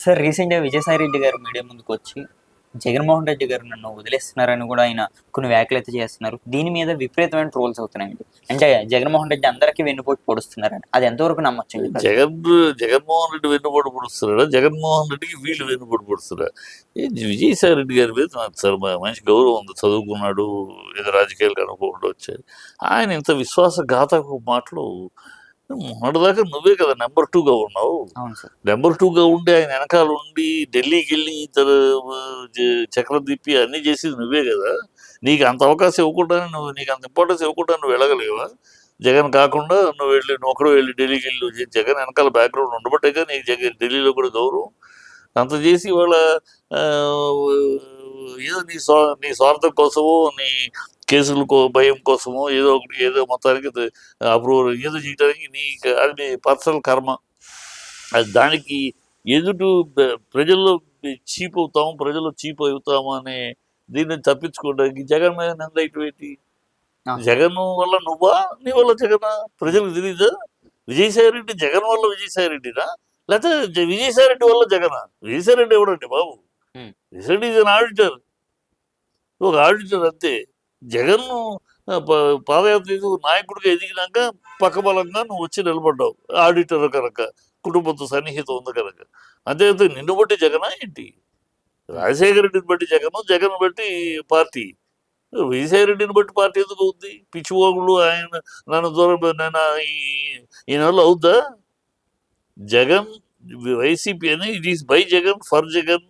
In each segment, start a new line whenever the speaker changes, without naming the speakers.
Sir రీసెంట్‌గా విజయసాయి రెడ్డి గారు media ముందుకొచ్చి, జగన్మోహన్ రెడ్డి గారు నన్ను వదిలేస్తున్నారని కూడా ఆయన కొన్ని వ్యాఖ్యలైతే చేస్తున్నారు. దీని మీద విపరీతమైన ట్రోల్స్ అవుతున్నాయండి. అంటే జగన్మోహన్ రెడ్డి అందరికీ వెన్నుపోటు పొడుస్తున్నారని. అది ఎంతవరకు నమ్మొచ్చండి ప్రజలు?
జగన్మోహన్ రెడ్డి వెన్నుపోటు పొడుస్తున్నాడా? జగన్మోహన్ రెడ్డికి వీళ్ళు వెన్నుపోటు పొడుస్తున్నారా? విజయసాయి రెడ్డి గారి మీద నాకు చాలా మంచి గౌరవం ఉంది. చదువుకున్నాడు, ఏదో రాజకీయాలకు అనుకోకుండా వచ్చాడు. ఆయన ఇంత విశ్వాసఘాతక మాటలు మొన్నటిదాకా నువ్వే కదా నెంబర్ 2గా ఉన్నావు.
అవును సార్.
నెంబర్ 2గా ఉండి ఆయన వెనకాల ఉండి ఢిల్లీకి వెళ్ళి చక్రం తిప్పి అన్నీ చేసేది నువ్వే కదా. నీకు అంత అవకాశం ఇవ్వకుండా నీకు అంత ఇంపార్టెన్స్ ఇవ్వకుండా నువ్వు వెళ్ళగలేవా? జగన్ కాకుండా నువ్వు ఒకడు వెళ్ళి ఢిల్లీకి వెళ్ళి జగన్ వెనకాల బ్యాక్గ్రౌండ్ ఉండబట్టే నీకు ఢిల్లీలో కూడా గౌరవం. అంత చేసి వాళ్ళ ఏదో నీ స్వార్థం కోసమో నీ కేసుల భయం కోసమో ఏదో ఒకటి ఏదో మొత్తానికి అప్రూవల్ ఏదో చేయడానికి అది నీ పర్సనల్ కర్మ. అది దానికి ఎదుటి ప్రజల్లో చీప్ అవుతాము, ప్రజల్లో చీప్ అవుతాము అనే దీన్ని తప్పించుకోవడానికి జగన్ మీద నింద ఏంటి? జగన్ వల్ల నువ్వా, నీ వల్ల జగన్ ప్రజలకు తెలీదా? విజయసాయి రెడ్డి జగన్ వల్ల విజయసాయి రెడ్డినా, లేకపోతే విజయసాయి రెడ్డి వల్ల జగన్? విజయసాయి రెడ్డి ఎవడండి బాబు? విజయసాయి రెడ్డి ఈజ్ ఆడిటర్, ఒక ఆడిటర్ అంతే. జగన్ పాదయాత్ర నాయకుడిగా ఎదిగినాక పక్కబలంగా నువ్వు వచ్చి నిలబడ్డావు, ఆడిటర్ కనుక, కుటుంబంతో సన్నిహితం ఉంది కనుక. అంతేకాదు నిన్ను బట్టి జగనా ఏంటి? రాజశేఖర రెడ్డిని బట్టి జగన్ బట్టి పార్టీ. విజయసాయి రెడ్డిని బట్టి పార్టీ ఎందుకు అవుద్ది? పిచ్చిపోగులు ఆయన నన్ను దూరం ఈయన వల్ల అవుద్దా? జగన్ వైసీపీ అని it is by Jagan for Jagan,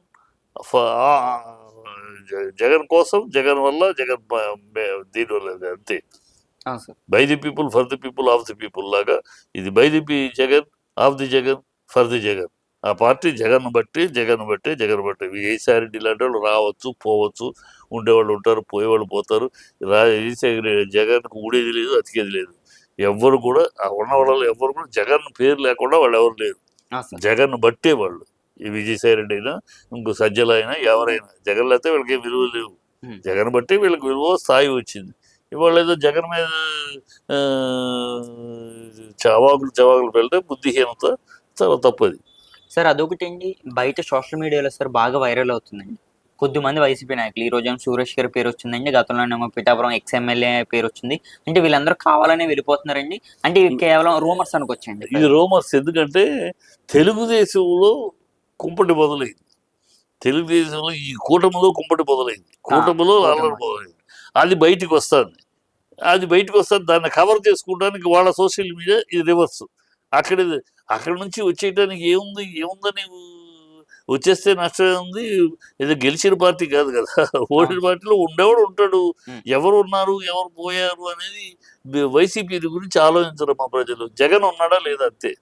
Jagan కోసం, జగన్ వల్ల, జగన్ దీనివల్ల అంతే. By the people for the people of the people లాగా ఇది by the Jagan of the Jagan for the Jagan. ఆ పార్టీ జగన్ బట్టి విజయసాయి రెడ్డి ఇలాంటి వాళ్ళు రావచ్చు, పోవచ్చు, ఉండేవాళ్ళు ఉంటారు, పోయేవాళ్ళు పోతారు. జగన్కు ఊడేది లేదు, అతికేది లేదు. ఎవ్వరు కూడా ఉన్న వాళ్ళు ఎవ్వరు కూడా జగన్ పేరు లేకుండా వాళ్ళు ఎవరు లేరు. జగన్ బట్టే వాళ్ళు. ఈ విజయసాయి రెడ్డి అయినా ఇంకో సజ్జలు అయినా ఎవరైనా జగన్ లేకపోతే వీళ్ళకి విలువ లేవు. జగన్ బట్టి వీళ్ళకి విలువ స్థాయి వచ్చింది. ఇవాళ ఏదో జగన్ మీద చవాకులు వెళ్తే బుద్ధిహీనత చాలా తప్పది
సార్. అదొకటి అండి, బయట సోషల్ మీడియాలో సార్ బాగా వైరల్ అవుతుందండి. కొద్దిమంది వైసీపీ నాయకులు, ఈ రోజు సురేష్ గారి పేరు వచ్చిందండి, గతంలోనేమో పిఠాపురం ఎమ్మెల్యే పేరు వచ్చింది. అంటే వీళ్ళందరూ కావాలనే వెళ్ళిపోతున్నారండి. అంటే ఇవి కేవలం రూమర్స్ అనుకోవచ్చండి.
ఇది రూమర్స్. ఎందుకంటే తెలుగుదేశంలో కుంపటి మొదలైంది, తెలుగుదేశంలో ఈ కూటమిలో కుంపటి మొదలైంది, కూటమిలో అల్లరి మొదలైంది. అది బయటికి వస్తుంది, దాన్ని కవర్ చేసుకోవడానికి వాళ్ళ సోషల్ మీడియా ఇది రివర్స్. అక్కడి నుంచి వచ్చేయడానికి ఏముందని వచ్చేస్తే నష్టం ఉంది. ఏదో గెలిచిన పార్టీ కాదు కదా, ఓడిన పార్టీలో ఉండేవాడు ఉంటాడు. ఎవరు ఉన్నారు, ఎవరు పోయారు అనేది వైసీపీ గురించి ఆలోచించరు మా ప్రజలు. జగన్ ఉన్నాడా లేదా అంతే.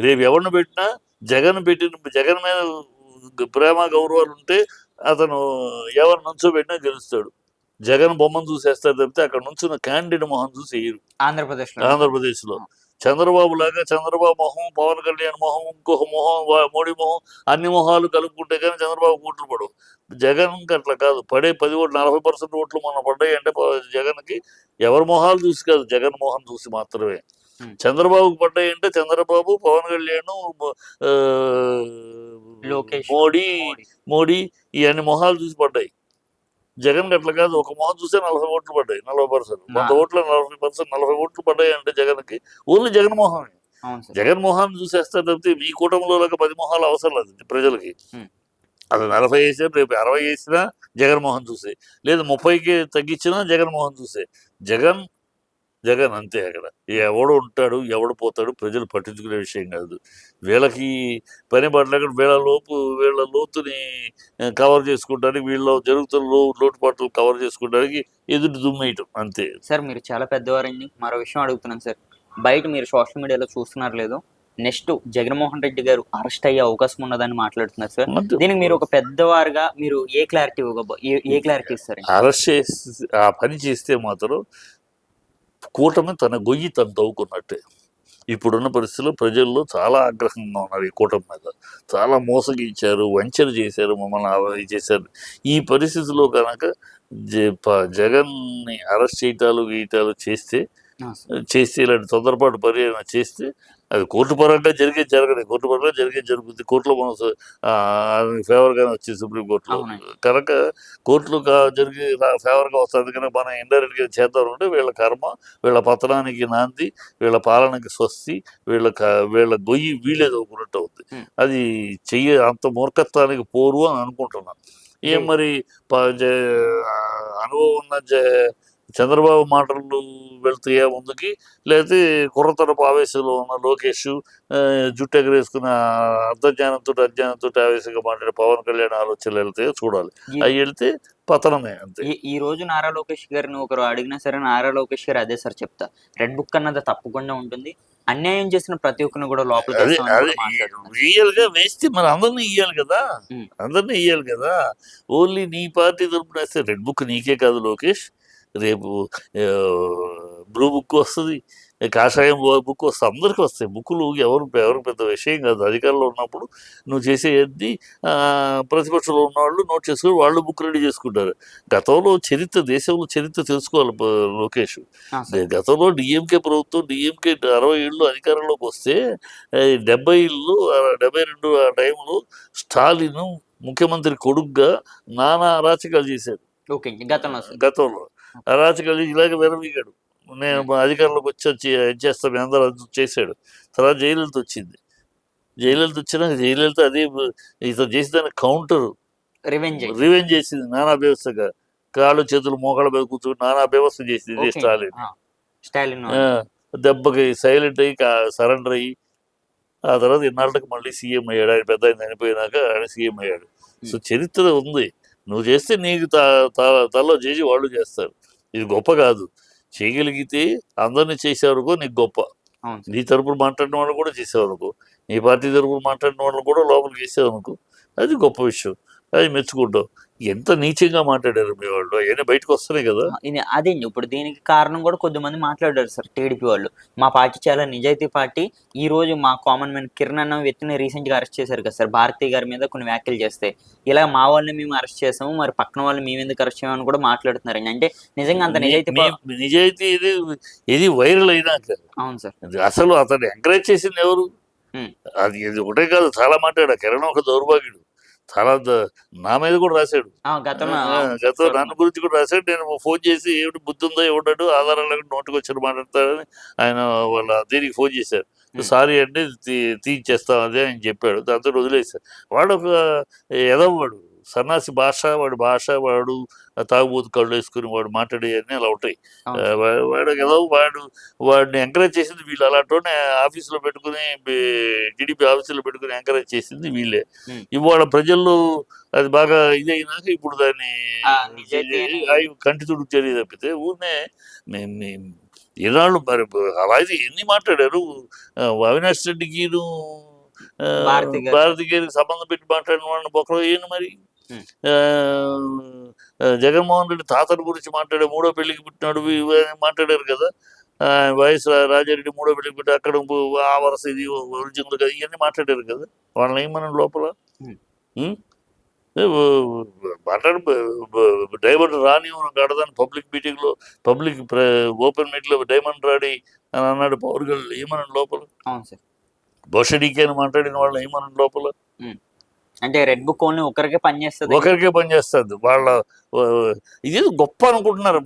రేపు ఎవరిని పెట్టినా జగన్ మీద ప్రేమ గౌరవాలు ఉంటే అతను ఎవరు నుంచో పెట్టినా గెలుస్తాడు. జగన్ బొమ్మను చూసేస్తారు తప్పితే అక్కడ నుంచి క్యాండిడేట్ మొహం చూసి వేయరు. ఆంధ్రప్రదేశ్లో చంద్రబాబు లాగా చంద్రబాబు మొహం, పవన్ కళ్యాణ్ మొహం, ఇంకొక మొహం, మోడీ మొహం, అన్ని మొహాలు కలుపుకుంటే కానీ చంద్రబాబు ఓట్లు పడవు. జగన్ అట్లా కాదు. పడే 10 ఓట్లు 40% ఓట్లు మొన్న పడ్డాయి అంటే జగన్కి ఎవరి మొహాలు చూసి కాదు, జగన్ మొహం చూసి మాత్రమే. చంద్రబాబుకి పడ్డాయి అంటే చంద్రబాబు, పవన్ కళ్యాణ్, మోడీ ఇవన్నీ మొహాలు చూసి పడ్డాయి. జగన్ అట్లా కాదు, ఒక మొహం చూస్తే 40 ఓట్లు పడ్డాయి, 40%. 100 ఓట్లు 40 ఓట్లు పడ్డాయి అంటే జగన్కి ఓన్లీ జగన్మోహన్. జగన్మోహన్ చూసేస్తారు తప్పితే మీ కూటమిలో 10 మొహాలు అవసరం లేదు ప్రజలకి. అది 40 వేసినా, రేపు 60 వేసినా జగన్మోహన్ చూసే, లేదు 30కి తగ్గించినా జగన్మోహన్ చూసే. జగన్ అంతే. అక్కడ ఎవడు ఉంటాడు, ఎవడు పోతాడు ప్రజలు పట్టించుకునే విషయం కాదు. వీళ్ళకి పని పడలేక వీళ్ళ లోతుని కవర్ చేసుకోవడానికి, వీళ్ళ జరుగుతున్న లోటుపాట్లు కవర్ చేసుకోవడానికి ఎదుటి దుమ్మేయటం అంతే.
సార్ మీరు చాలా పెద్దవారండి. మరో విషయం అడుగుతున్నాను సార్. బయట మీరు సోషల్ మీడియాలో చూస్తున్నారు లేదో, నెక్స్ట్ జగన్మోహన్ రెడ్డి గారు అరెస్ట్ అయ్యే అవకాశం ఉన్నదని మాట్లాడుతున్నారు సార్. దీనికి మీరు ఒక పెద్దవారుగా మీరు ఏ క్లారిటీ ఇస్తారు?
అరెస్ట్ చేసి ఆ పని చేస్తే మాత్రం కూటమి తన గొయ్యి తను తవ్వుకున్నట్టే. ఇప్పుడున్న పరిస్థితుల్లో ప్రజల్లో చాలా ఆగ్రహంగా ఉన్నారు ఈ కూటమి మీద. చాలా మోసగించారు, వంచన చేశారు, మమ్మల్ని చేశారు. ఈ పరిస్థితిలో కనుక జగన్ని అరెస్ట్ చేయటాలు చేస్తే ఇలాంటి తొందరపాటు పరిణామం చేస్తే అది కోర్టు పరంగా జరగదు, కోర్టు పరంగా జరుగుతుంది. కోర్టులో మనం ఫేవర్గానే వచ్చింది సుప్రీంకోర్టులో.
అవునండి.
కనుక కోర్టులో జరిగి ఫేవర్గా వస్తుంది కనుక మనం ఇండైరెక్ట్గా చేద్దాం అంటే వీళ్ళ కర్మ, వీళ్ళ పతనానికి నాంది, వీళ్ళ పాలనకి స్వస్తి, వీళ్ళ గొయ్యి వీళ్ళే తవ్వుకున్నట్టు అవుతుంది.
ఉమ్.
అది అంత మూర్ఖత్వానికి పోరు అని అనుకుంటున్నాను. ఏం
అంటే
మరి అనుభవం ఉన్న చంద్రబాబు మాటలు వెళ్తాయా ముందుకి, లేకపోతే కుర్రతరపు ఆవేశంలో ఉన్న లోకేష్, జుట్టు ఎగరేసుకున్న అజ్ఞానంతో ఆవేశంగా మాట్లాడే పవన్ కళ్యాణ్ ఆలోచనలు వెళ్తాయో చూడాలి.
ఈ
అవి వెళ్తే పతనమే అంతే.
ఈ ఈ రోజు నారా లోకేష్ గారిని ఒకరు అడిగినా సరే నారా లోకేష్ గారు అదే సార్ చెప్తా. రెడ్ బుక్ అన్నది తప్పకుండా ఉంటుంది. అన్యాయం చేసిన ప్రతి ఒక్కరిని కూడా
అదే
లోపలికేస్తామని
అదే
కూడా మాట్లాడుతున్నారు.
రియల్గా వేస్తే మరి అందరినీ ఇయ్యాలి కదా,
హ్మ్.
అందరినీ ఇయ్యాలి కదా. ఓన్లీ నీ పార్టీ తరపున వేస్తే రెడ్ బుక్ నీకే కాదు లోకేష్, రేపు బ్లూ బుక్ వస్తుంది, కాషాయం బుక్ వస్తుంది, అందరికీ వస్తాయి బుక్కులు. ఎవరు పెద్ద విషయం కాదు. అధికారంలో ఉన్నప్పుడు నువ్వు చేసేది ప్రతిపక్షంలో ఉన్నవాళ్ళు నోట్ చేసుకుని వాళ్ళు బుక్ రెడీ చేసుకుంటారు. గతంలో దేశంలో చరిత్ర తెలుసుకోవాలి లోకేష్.
ఆ! సార్.
గతంలో డిఎంకే ప్రభుత్వం 60 ఏళ్ళు అధికారంలోకి వస్తే 72 ఆ టైంలో స్టాలిన్ ముఖ్యమంత్రి కొడుగ్గా నానా అరాచకాలు చేశారు.
ఓకే. గతంలో సార్.
గతంలో అరాచకాలు ఇలాగ విరవీగాడు. నేను
హ్మ్.
అధికారంలోకి వచ్చి చేస్తాం మీ అందరూ చేశాడు. తర్వాత జయలలిత వచ్చింది. జయలలిత వచ్చినాక జయలలిత అదే ఇతను చేసిన దానికి కౌంటర్
రివెంజ్.
రివెంజ్ చేసింది నానా వ్యవస్థగా. కాళ్ళు చేతులు మోకాళ్ళ మీద కూర్చొని నానా వ్యవస్థ చేసింది ఇదే
ఓకే.
స్టాలిన్.
ఆ! స్టాలిన్
ఆ, దెబ్బకి సైలెంట్ అయ్యి సరెండర్ అయ్యి ఆ తర్వాత ఇన్నాళ్ళకి మళ్ళీ సీఎం అయ్యాడు. ఆయన పెద్ద ఆయన చనిపోయినాక ఆయన సీఎం అయ్యాడు. సో చరిత్ర ఉంది. నువ్వు చేస్తే నీకు తలలో చేసి వాళ్ళు చేస్తారు. ఇది గొప్ప కాదు. చేయగలిగితే అందరినీ చేసేవరకు నీకు గొప్ప.
అవును సార్.
నీ తరపున మాట్లాడిన వాళ్ళు కూడా చేసేవనుకో, నీ పార్టీ తరపున మాట్లాడిన వాళ్ళు కూడా లోపలికి వేసేవనుకో, అది గొప్ప విషయం. అది మెచ్చుకుంటావు. ఎంత నీచంగా మాట్లాడారు మీ వాళ్ళు, అవన్నీ బయటకు వస్తున్నాయి కదా.
అదే అండి. ఇప్పుడు దీనికి కారణం కూడా కొద్దిమంది మాట్లాడారు సార్ టీడీపీ వాళ్ళు. మా పార్టీ చాలా నిజాయితీ పార్టీ. ఈరోజు మా కామన్ మ్యాన్ కిరణ్ అన్న వ్యక్తిని రీసెంట్‌గా అరెస్ట్ చేశారు కదా సార్. భారతి గారి మీద కొన్ని వ్యాఖ్యలు చేస్తే. ఇలా మా వాళ్ళని మేము అరెస్ట్ చేసాము. మరి పక్కన వాళ్ళని మేమెందుకు అరెస్ట్ చేయమని కూడా మాట్లాడుతున్నారండి. అంటే నిజంగా అంత నిజాయితీ
మీ నిజాయితీ ఇది వైరల్ అయినాక
అవును సార్.
అసలు అతను ఎంకరేజ్ చేసింది ఎవరు?
హ్మ్.
ఇది ఒకటే కాదు, చాలా మాట్లాడా. కిరణ్ ఒక దౌర్భాగ్యుడు. చాలా నా మీద కూడా రాశాడు.
గతంలో
గతంలో
సార్.
నన్ను గురించి కూడా రాశాడు. నేను ఫోన్ చేసి ఏమిటి బుద్ధి ఉందో ఏమిటాడు ఆధారాలు లేకుండా నోటికి వచ్చి మాట్లాడతాడని ఆయన వాళ్ళ దీనికి ఫోన్ చేశారు. సారీ అంటే తీయించేస్తాం అదే ఆయన చెప్పాడు. దాంతో వదిలేశారు. వాడు ఒక ఎదవవాడు, సన్నాసి భాష, వాడు తాగుబోతు కళ్ళు వేసుకుని వాడు మాట్లాడేవన్నీ అలా ఉంటాయి. వాడు ఎదవ, వాడిని ఎంకరేజ్ చేసింది వీళ్ళు. అలాంటి ఆఫీసులో పెట్టుకుని టీడీపీ ఆఫీసులో పెట్టుకుని ఎంకరేజ్ చేసింది వీళ్ళే. ఇవాళ ప్రజల్లో అది బాగా ఇదైనాక ఇప్పుడు దాన్ని కంటి తుడుపు చర్య తప్పితే ఊరినే ఈనాళ్ళు మరి అలా అయితే ఎన్ని మాట్లాడారు. అవినాష్ రెడ్డికి భారతి గారికి సంబంధం పెట్టి మాట్లాడిన వాళ్ళని బొక్కలో ఏంటి మరి. జగన్మోహన్ రెడ్డి తాతల గురించి మాట్లాడే, మూడో పెళ్లికి పుట్టినాడు మాట్లాడారు కదా. వైఎస్ రాజారెడ్డి మూడో పెళ్లికి పుట్టి అక్కడ ఆ వరస ఇది ఒరిజినల్ కదా, ఇవన్నీ మాట్లాడారు కదా. వాళ్ళని ఏమన్నా లోపల మాట్లాడు డైమండ్ రాని కడదాని పబ్లిక్ మీటింగ్లో ఓపెన్ మీట్లో డైమండ్ రాడి అని అన్నాడు పవర్ గల్. ఏమన్నాడు లోపల? భవిష్యడికి అని మాట్లాడిన వాళ్ళు ఏమన్నాడు లోపల?
అంటే రెడ్ బుక్ ఓన్లీ ఒకరికే
పనిచేస్తుంది. వాళ్ళ ఇది గొప్ప అనుకుంటున్నారు.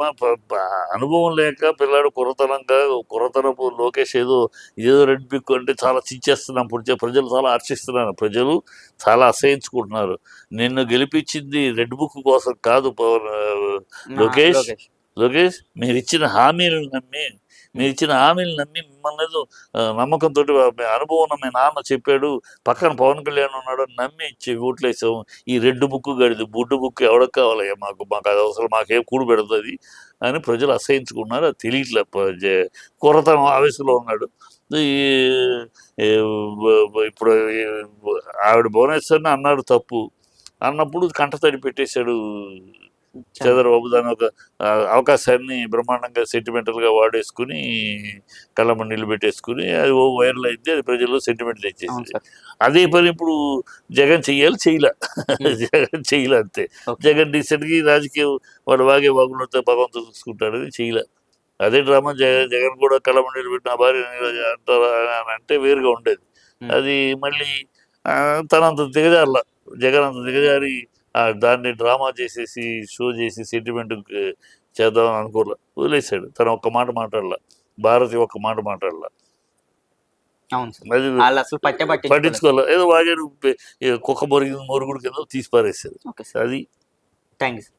అనుభవం లేక పిల్లాడు కుర్రతనపు లోకేష్ ఏదో రెడ్ బుక్ అంటే చాలా చించేస్తున్నాం. ప్రజలు చాలా హర్షిస్తున్నారు. ప్రజలు చాలా అసహించుకుంటున్నారు. నిన్ను గెలిపించింది రెడ్ బుక్ కోసం కాదు లోకేష్ మీరు ఇచ్చిన హామీలను నమ్మి మిమ్మల్ని ఏదో నమ్మకంతో అనుభవం ఉన్న మీ నాన్న చెప్పాడు, పక్కన పవన్ కళ్యాణ్ ఉన్నాడు నమ్మి ఇచ్చి ఓట్లేసాము. ఈ రెడ్ బుక్ గడిది బుడ్డు బుక్ ఎవరికి కావాలయ్యా, మాకు అది అవసరం, మాకేం కూడు పెడుతుంది అని ప్రజలు అసహించుకున్నారు. అది తెలియట్లే. కుర్రతనం ఆవేశంలో ఉన్నాడు. ఇప్పుడు ఆవిడ భువనేశ్వర్ని అన్నాడు తప్పు అన్నప్పుడు కంటతడి పెట్టేశాడు చంద్రబాబు. దాని ఒక అవకాశాన్ని బ్రహ్మాండంగా సెంటిమెంటల్గా వాడేసుకుని కళ్ళమ్మ నీళ్ళు పెట్టేసుకుని అది వైరల్ అయింది. అది ప్రజల్లో సెంటిమెంట్ తెచ్చేసింది. అదే పని ఇప్పుడు జగన్ చేయలే అంతే. జగన్ డీసెంట్గా రాజకీయం వాడు వాగే వాగులతో భగవంతుడు చూసుకుంటాడని చేయలే. అదే డ్రామా జగన్ కూడా కలమండీలు పెట్టి నా భార్య అంటారా అని అంటే వేరుగా ఉండేది. అది మళ్ళీ తనంత దిగజారల, జగన్ అంత దిగజారి దాన్ని డ్రామా చేసేసి షో చేసి సెంటిమెంట్ చేద్దామని అనుకోలే, వదిలేశాడు. తను ఒక్క మాట మాట్లాడలా, భారతి ఒక్క మాట మాట్లాడలా.
అవును సార్.
అది
వాళ్ళు అసలు
పట్టించుకోవాలి. ఏదో వాగాడు, కుక్క మొరుగుడు కింద తీసి పారేశారు.
Okay sir.
అది
థ్యాంక్ యూ సార్.